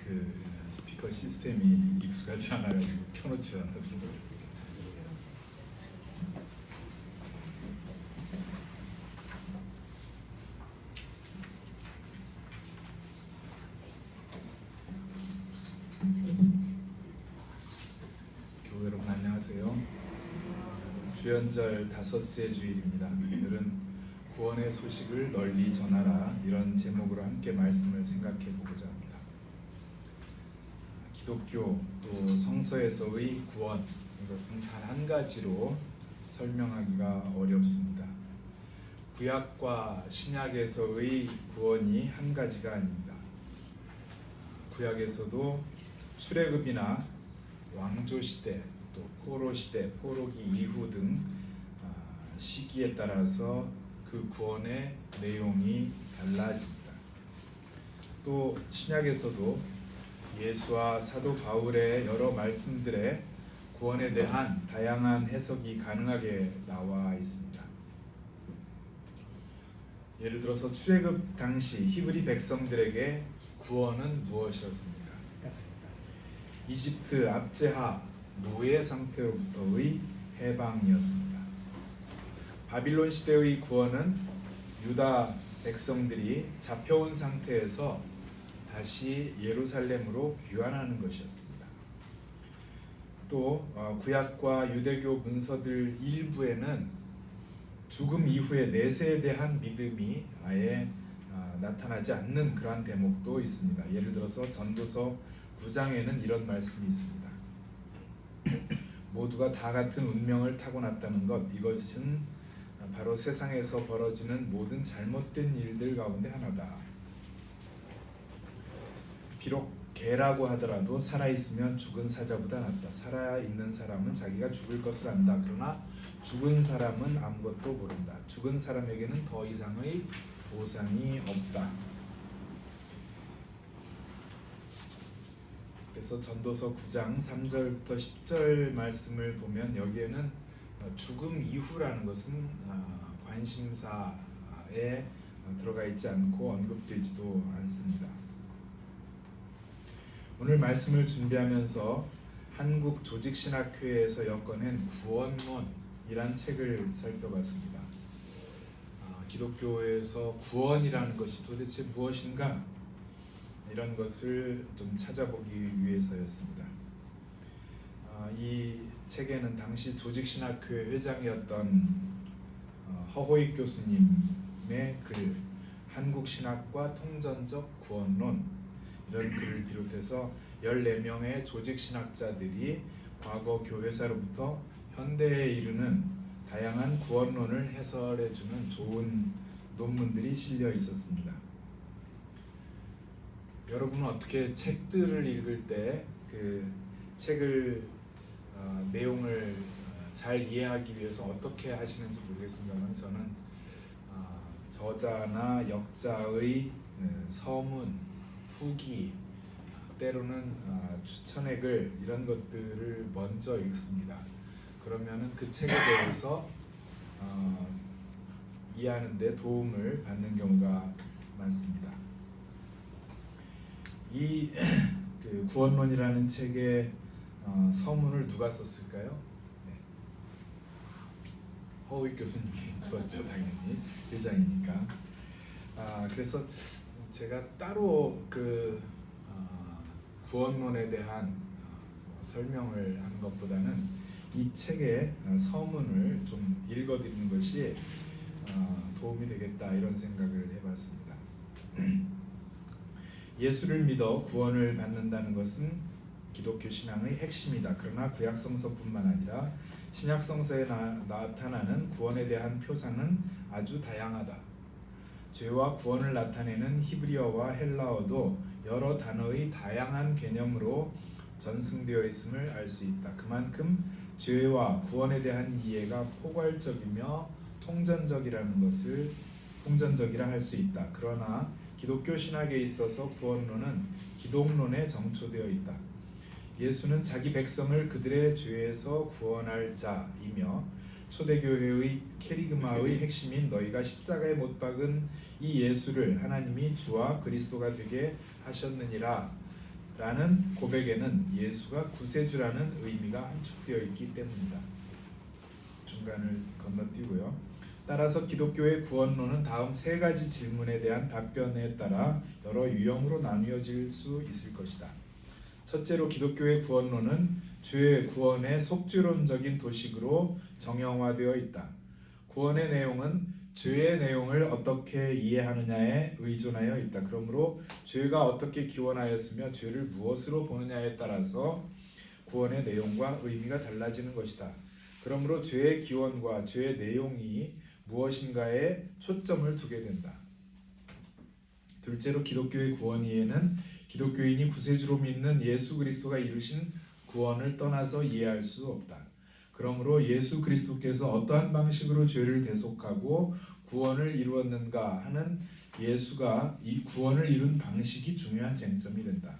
그 스피커 시스템이 익숙하지 않아가지고 켜놓지 않았어요. 교회 여러분 안녕하세요. 주연절 다섯째 주일입니다. 오늘은 구원의 소식을 널리 전하라, 이런 제목으로 함께 말씀을 생각해 보고자 합니다. 기독교 또 성서에서의 구원, 이것은 단 한 가지로 설명하기가 어렵습니다. 구약과 신약에서의 구원이 한 가지가 아닙니다. 구약에서도 출애굽이나 왕조 시대, 또 포로 시대, 포로기 이후 등 시기에 따라서 그 구원의 내용이 달라집니다. 또 신약에서도 예수와 사도 바울의 여러 말씀들에 구원에 대한 다양한 해석이 가능하게 나와 있습니다. 예를 들어서 출애굽 당시 히브리 백성들에게 구원은 무엇이었습니까? 이집트 압제하 노예 상태로부터의 해방이었습니다. 바빌론 시대의 구원은 유다 백성들이 잡혀온 상태에서 다시 예루살렘으로 귀환하는 것이었습니다. 또 구약과 유대교 문서들 일부에는 죽음 이후의 내세에 대한 믿음이 아예 나타나지 않는 그러한 대목도 있습니다. 예를 들어서 전도서 9장에는 이런 말씀이 있습니다. 모두가 다 같은 운명을 타고났다는 것, 이것은 바로 세상에서 벌어지는 모든 잘못된 일들 가운데 하나다. 비록 개라고 하더라도 살아있으면 죽은 사자보다 낫다. 살아있는 사람은 자기가 죽을 것을 안다. 그러나 죽은 사람은 아무것도 모른다. 죽은 사람에게는 더 이상의 보상이 없다. 그래서 전도서 9장 3절부터 10절 말씀을 보면 여기에는 죽음 이후라는 것은 관심사에 들어가 있지 않고 언급되지도 않습니다. 오늘 말씀을 준비하면서 한국조직신학회에서 엮어낸 구원론이란 책을 살펴봤습니다. 기독교에서 구원이라는 것이 도대체 무엇인가? 이런 것을 좀 찾아보기 위해서였습니다. 이 책에는 당시 조직신학회 회장이었던 허호익 교수님의 글, 한국신학과 통전적 구원론, 이런 글을 비롯해서 14명의 조직신학자들이 과거 교회사로부터 현대에 이르는 다양한 구원론을 해설해주는 좋은 논문들이 실려 있었습니다. 여러분은 어떻게 책들을 읽을 때 그 책을 내용을 잘 이해하기 위해서 어떻게 하시는지 모르겠습니다만 저는 저자나 역자의 서문, 후기, 때로는 추천의 글, 이런 것들을 먼저 읽습니다. 그러면은 그 책에 대해서 이해하는 데 도움을 받는 경우가 많습니다. 이 그 구원론이라는 책의 서문을 누가 썼을까요? 네. 허우익 교수님이 썼죠, 당연히 회장이니까. 그래서 제가 따로 그 구원론에 대한 설명을 하는 것보다는 이 책의 서문을 좀 읽어드리는 것이 도움이 되겠다, 이런 생각을 해봤습니다. 예수를 믿어 구원을 받는다는 것은 기독교 신앙의 핵심이다. 그러나 구약성서뿐만 아니라 신약성서에 나타나는 구원에 대한 표상은 아주 다양하다. 죄와 구원을 나타내는 히브리어와 헬라어도 여러 단어의 다양한 개념으로 전승되어 있음을 알 수 있다. 그만큼 죄와 구원에 대한 이해가 포괄적이며 통전적이라 할 수 있다. 그러나 기독교 신학에 있어서 구원론은 기독론에 정초되어 있다. 예수는 자기 백성을 그들의 죄에서 구원할 자이며 초대교회의 케리그마의 핵심인 너희가 십자가에 못 박은 이 예수를 하나님이 주와 그리스도가 되게 하셨느니라 라는 고백에는 예수가 구세주라는 의미가 함축되어 있기 때문이다. 중간을 건너뛰고요. 따라서 기독교의 구원론은 다음 세 가지 질문에 대한 답변에 따라 여러 유형으로 나뉘어질 수 있을 것이다. 첫째로 기독교의 구원론은 죄 구원의 속죄론적인 도식으로 정형화되어 있다. 구원의 내용은 죄의 내용을 어떻게 이해하느냐에 의존하여 있다. 그러므로 죄가 어떻게 기원하였으며 죄를 무엇으로 보느냐에 따라서 구원의 내용과 의미가 달라지는 것이다. 그러므로 죄의 기원과 죄의 내용이 무엇인가에 초점을 두게 된다. 둘째로 기독교의 구원 이해는 기독교인이 구세주로 믿는 예수 그리스도가 이루신 구원을 떠나서 이해할 수 없다. 그러므로 예수 그리스도께서 어떠한 방식으로 죄를 대속하고 구원을 이루었는가 하는 예수가 이 구원을 이룬 방식이 중요한 쟁점이 된다.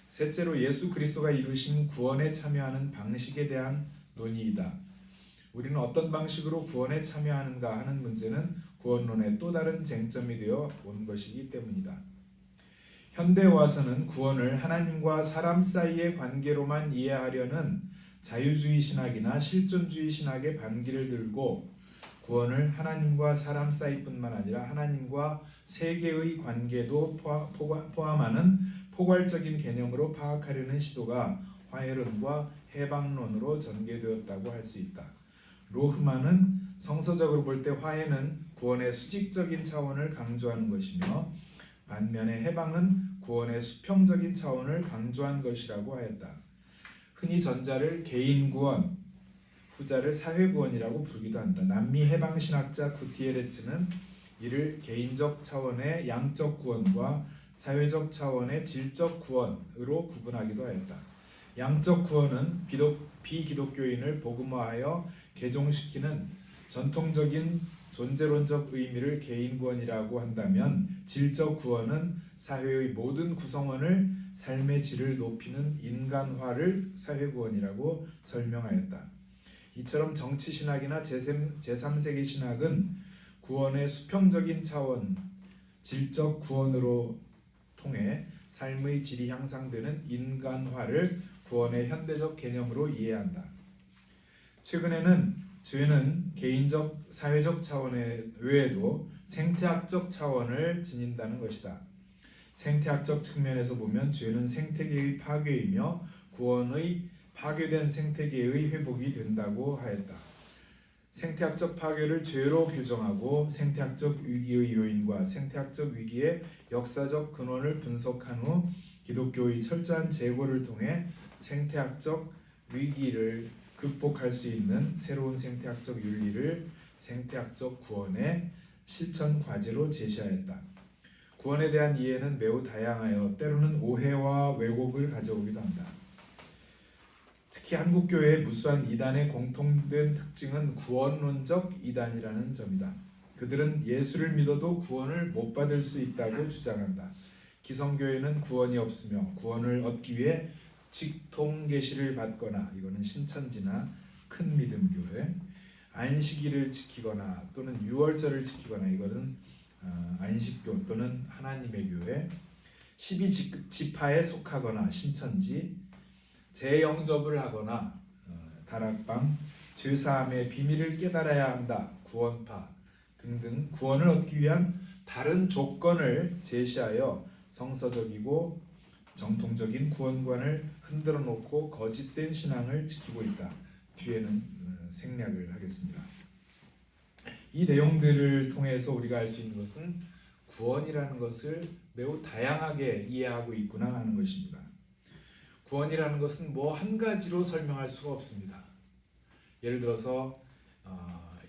셋째로 예수 그리스도가 이루신 구원에 참여하는 방식에 대한 논의이다. 우리는 어떤 방식으로 구원에 참여하는가 하는 문제는 구원론의 또 다른 쟁점이 되어 온 것이기 때문이다. 현대에 와서는 구원을 하나님과 사람 사이의 관계로만 이해하려는 자유주의 신학이나 실존주의 신학의 반기를 들고 구원을 하나님과 사람 사이뿐만 아니라 하나님과 세계의 관계도 포함하는 포괄적인 개념으로 파악하려는 시도가 화해론과 해방론으로 전개되었다고 할 수 있다. 로흐만은 성서적으로 볼 때 화해는 구원의 수직적인 차원을 강조하는 것이며 반면에 해방은 구원의 수평적인 차원을 강조한 것이라고 하였다. 흔히 전자를 개인 구원, 후자를 사회 구원이라고 부르기도 한다. 남미 해방 신학자 구티에레츠는 이를 개인적 차원의 양적 구원과 사회적 차원의 질적 구원으로 구분하기도 하였다. 양적 구원은 비기독교인을 복음화하여 개종시키는 전통적인 존재론적 의미를 개인 구원이라고 한다면 질적 구원은 사회의 모든 구성원을 삶의 질을 높이는 인간화를 사회 구원이라고 설명하였다. 이처럼 정치 신학이나 제3세기 신학은 구원의 수평적인 차원, 질적 구원으로 통해 삶의 질이 향상되는 인간화를 구원의 현대적 개념으로 이해한다. 최근에는 죄는 개인적, 사회적 차원 외에도 생태학적 차원을 지닌다는 것이다. 생태학적 측면에서 보면 죄는 생태계의 파괴이며 구원의 파괴된 생태계의 회복이 된다고 하였다. 생태학적 파괴를 죄로 규정하고 생태학적 위기의 요인과 생태학적 위기의 역사적 근원을 분석한 후 기독교의 철저한 재고를 통해 생태학적 위기를 극복할 수 있는 새로운 생태학적 윤리를 생태학적 구원의 실천 과제로 제시하였다. 구원에 대한 이해는 매우 다양하여 때로는 오해와 왜곡을 가져오기도 한다. 특히 한국교회의 무수한 이단의 공통된 특징은 구원론적 이단이라는 점이다. 그들은 예수를 믿어도 구원을 못 받을 수 있다고 주장한다. 기성교회는 구원이 없으며 구원을 얻기 위해 직통계시를 받거나 이거는 신천지나 큰 믿음 교회, 안식일을 지키거나 또는 유월절을 지키거나 이거는 안식교 또는 하나님의 교회, 12지파에 속하거나 신천지, 재영접을 하거나 다락방, 죄사함의 비밀을 깨달아야 한다 구원파 등등 구원을 얻기 위한 다른 조건을 제시하여 성서적이고 정통적인 구원관을 흔들어 놓고 거짓된 신앙을 지키고 있다. 뒤에는 생략을 하겠습니다. 이 내용들을 통해서 우리가 알 수 있는 것은 구원이라는 것을 매우 다양하게 이해하고 있구나 하는 것입니다. 구원이라는 것은 뭐 한 가지로 설명할 수가 없습니다. 예를 들어서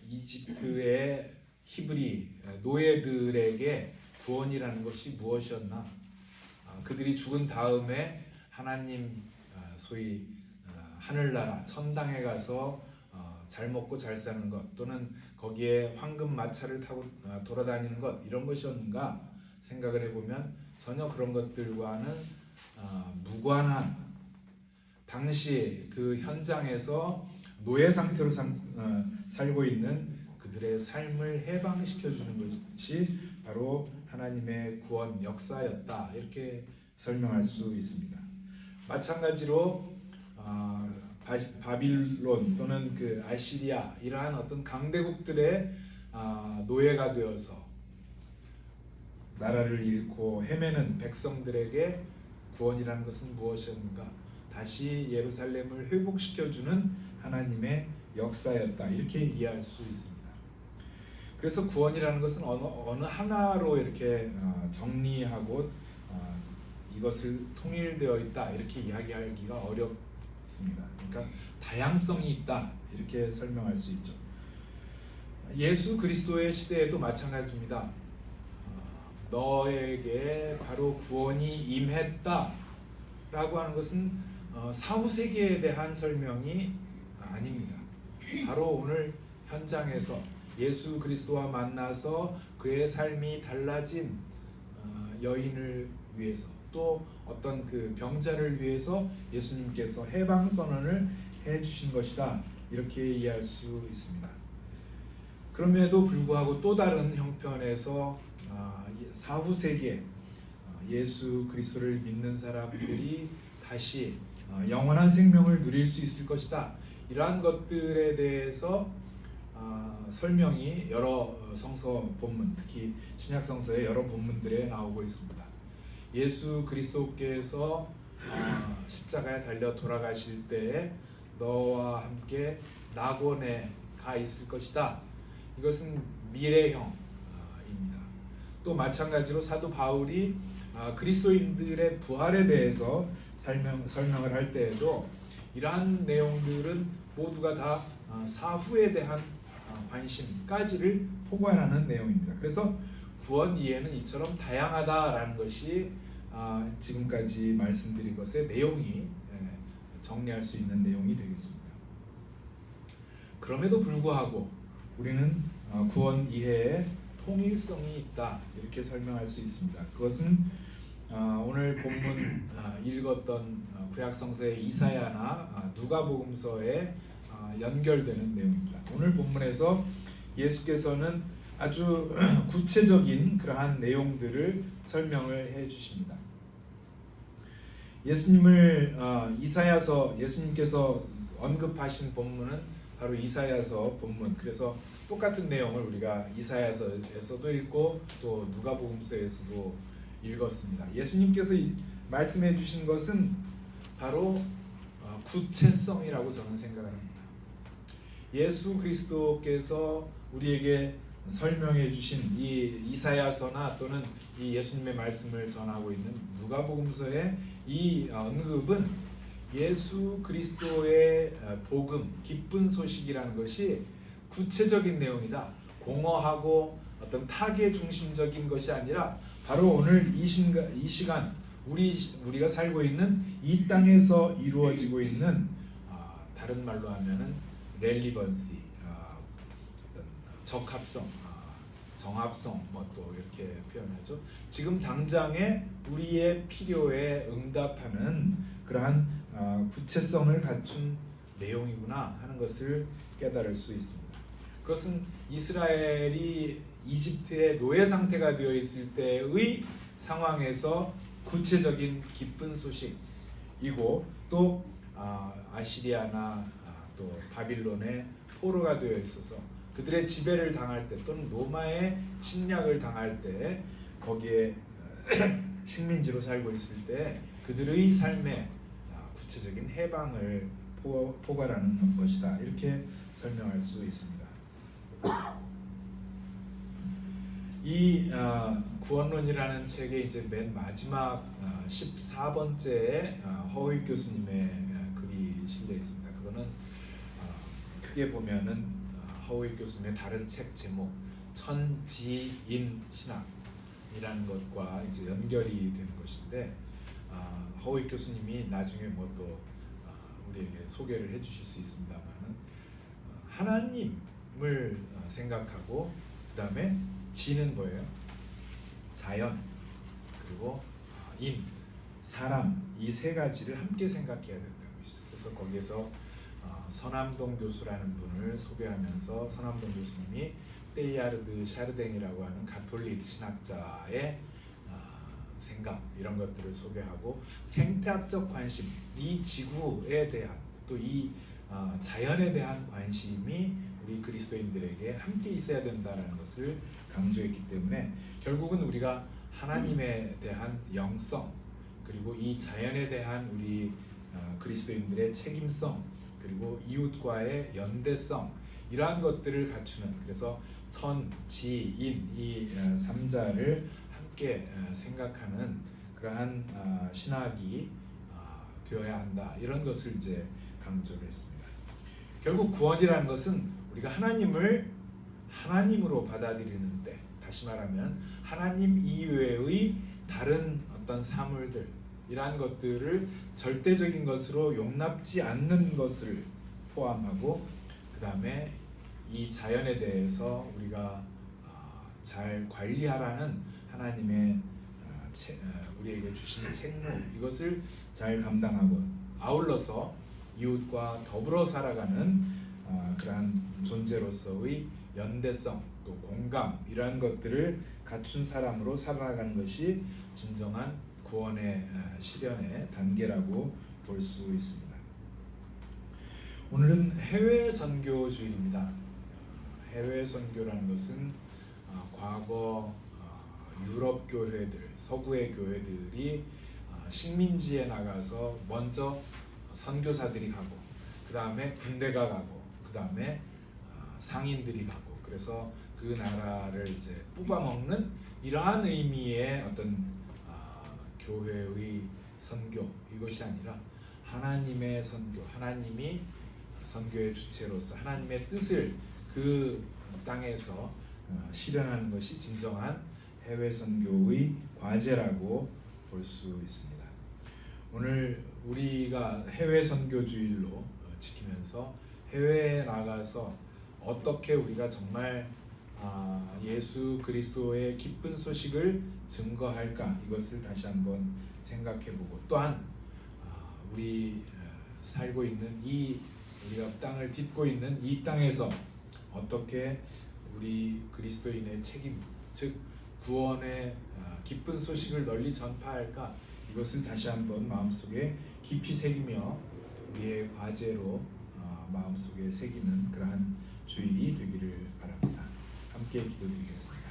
이집트의 히브리 노예들에게 구원이라는 것이 무엇이었나? 그들이 죽은 다음에 하나님 소위 하늘나라 천당에 가서 잘 먹고 잘 사는 것 또는 거기에 황금 마차를 타고 돌아다니는 것 이런 것이었는가 생각을 해보면 전혀 그런 것들과는 무관한 당시 그 현장에서 노예 상태로 살고 있는 그들의 삶을 해방시켜주는 것이 바로 하나님의 구원 역사였다 이렇게 설명할 수 있습니다. 마찬가지로 바빌론 또는 그 아시리아 이러한 어떤 강대국들의 노예가 되어서 나라를 잃고 헤매는 백성들에게 구원이라는 것은 무엇이었는가? 다시 예루살렘을 회복시켜주는 하나님의 역사였다. 이렇게 이해할 수 있습니다. 그래서 구원이라는 것은 어느 하나로 이렇게 정리하고 이것을 통일되어 있다 이렇게 이야기하기가 어렵습니다. 그러니까 다양성이 있다 이렇게 설명할 수 있죠. 예수 그리스도의 시대에도 마찬가지입니다. 너에게 바로 구원이 임했다 라고 하는 것은 사후 세계에 대한 설명이 아닙니다. 바로 오늘 현장에서 예수 그리스도와 만나서 그의 삶이 달라진 여인을 위해서 또 어떤 그 병자를 위해서 예수님께서 해방 선언을 해주신 것이다 이렇게 이해할 수 있습니다. 그럼에도 불구하고 또 다른 형편에서 사후 세계 예수 그리스도를 믿는 사람들이 다시 영원한 생명을 누릴 수 있을 것이다. 이러한 것들에 대해서 설명이 여러 성서 본문, 특히 신약 성서의 여러 본문들에 나오고 있습니다. 예수 그리스도께서 십자가에 달려 돌아가실 때에 너와 함께 낙원에 가 있을 것이다. 이것은 미래형입니다. 또 마찬가지로 사도 바울이 그리스도인들의 부활에 대해서 설명을 할 때에도 이러한 내용들은 모두가 다 사후에 대한 관심까지를 포괄하는 내용입니다. 그래서 구원 이해는 이처럼 다양하다라는 것이 지금까지 말씀드린 것의 내용이 정리할 수 있는 내용이 되겠습니다. 그럼에도 불구하고 우리는 구원 이해에 통일성이 있다 이렇게 설명할 수 있습니다. 그것은 오늘 본문 읽었던 구약성서의 이사야나 누가복음서에 연결되는 내용입니다. 오늘 본문에서 예수께서는 아주 구체적인 그러한 내용들을 설명을 해 주십니다. 예수님께서 언급하신 본문은 바로 이사야서 본문. 그래서 똑같은 내용을 우리가 이사야서에서도 읽고 또 누가복음서에서도 읽었습니다. 예수님께서 말씀해 주신 것은 바로 구체성이라고 저는 생각을 합니다. 예수 그리스도께서 우리에게 설명해 주신 이 이사야서나 또는 이 예수님의 말씀을 전하고 있는 누가복음서의 이 언급은 예수 그리스도의 복음, 기쁜 소식이라는 것이 구체적인 내용이다. 공허하고 어떤 타계 중심적인 것이 아니라 바로 오늘 이 시간 우리가 살고 있는 이 땅에서 이루어지고 있는 다른 말로 하면은 렐리번시, 적합성, 정합성 또 이렇게 표현하죠. 지금 당장에 우리의 필요에 응답하는 그러한 구체성을 갖춘 내용이구나 하는 것을 깨달을 수 있습니다. 그것은 이스라엘이 이집트의 노예 상태가 되어 있을 때의 상황에서 구체적인 기쁜 소식이고 또 아시리아나 또 바빌론의 포로가 되어 있어서 그들의 지배를 당할 때 또는 로마의 침략을 당할 때 거기에 식민지로 살고 있을 때 그들의 삶에 구체적인 해방을 포괄하는 것이다. 이렇게 설명할 수 있습니다. 이 구원론이라는 책의 이제 맨 마지막 14번째에 허익 교수님의 글이 실려 있습니다. 그거는 크게 보면은 허익 교수님의 다른 책 제목 천지인 신학이라는 것과 이제 연결이 되는 것인데 허익 교수님이 나중에 또 우리에게 소개를 해주실 수 있습니다만은 하나님을 생각하고 그 다음에 지는 뭐예요? 자연 그리고 인, 사람 이 세 가지를 함께 생각해야 된다고 있어요. 그래서 거기에서 서남동 교수라는 분을 소개하면서 서남동 교수님이 테일하르드 샤르댕이라고 하는 가톨릭 신학자의 생각 이런 것들을 소개하고 생태학적 관심, 이 지구에 대한 또 이 자연에 대한 관심이 우리 그리스도인들에게 함께 있어야 된다는 것을 강조했기 때문에 결국은 우리가 하나님에 대한 영성 그리고 이 자연에 대한 우리 그리스도인들의 책임성 그리고 이웃과의 연대성 이러한 것들을 갖추는 그래서 천, 지, 인 이 삼자를 함께 생각하는 그러한 신학이 되어야 한다 이런 것을 이제 강조를 했습니다. 결국 구원이라는 것은 우리가 하나님을 하나님으로 받아들이는데 다시 말하면 하나님 이외의 다른 어떤 사물들 이러한 것들을 절대적인 것으로 용납지 않는 것을 포함하고 그 다음에 이 자연에 대해서 우리가 잘 관리하라는 하나님의 우리에게 주시는 책무 이것을 잘 감당하고 아울러서 이웃과 더불어 살아가는 그러한 존재로서의 연대성 또 공감 이러한 것들을 갖춘 사람으로 살아가는 것이 진정한 구원의 실현의 단계라고 볼 수 있습니다. 오늘은 해외 선교 주일입니다. 해외 선교라는 것은 과거 유럽 교회들, 서구의 교회들이 식민지에 나가서 먼저 선교사들이 가고 그 다음에 군대가 가고 그 다음에 상인들이 가고 그래서 그 나라를 이제 뽑아먹는 이러한 의미의 어떤 교회의 선교 이것이 아니라 하나님의 선교, 하나님이 선교의 주체로서 하나님의 뜻을 그 땅에서 실현하는 것이 진정한 해외 선교의 과제라고 볼 수 있습니다. 오늘 우리가 해외 선교 주일로 지키면서 해외에 나가서 어떻게 우리가 정말 예수 그리스도의 기쁜 소식을 증거할까 이것을 다시 한번 생각해보고 또한 우리 살고 있는 이 우리가 땅을 딛고 있는 이 땅에서 어떻게 우리 그리스도인의 책임 즉 구원의 기쁜 소식을 널리 전파할까 이것을 다시 한번 마음속에 깊이 새기며 우리의 과제로 마음속에 새기는 그러한 주일이 되기를 바랍니다. 함께 기도드리겠습니다.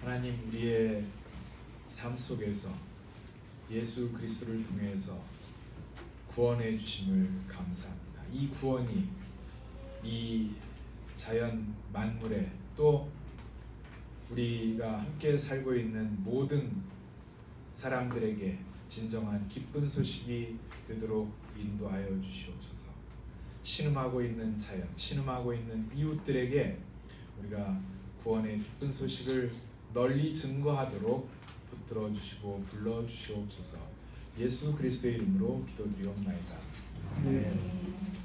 하나님 우리의 삶 속에서 예수 그리스도를 통해서 구원해 주심을 감사합니다. 이 구원이 이 자연 만물에 또 우리가 함께 살고 있는 모든 사람들에게 진정한 기쁜 소식이 되도록 인도하여 주시옵소서. 신음하고 있는 자연, 신음하고 있는 이웃들에게 우리가 구원의 기쁜 소식을 널리 증거하도록 붙들어 주시고 불러 주시옵소서. 예수 그리스도의 이름으로 기도드리옵나이다. 아멘.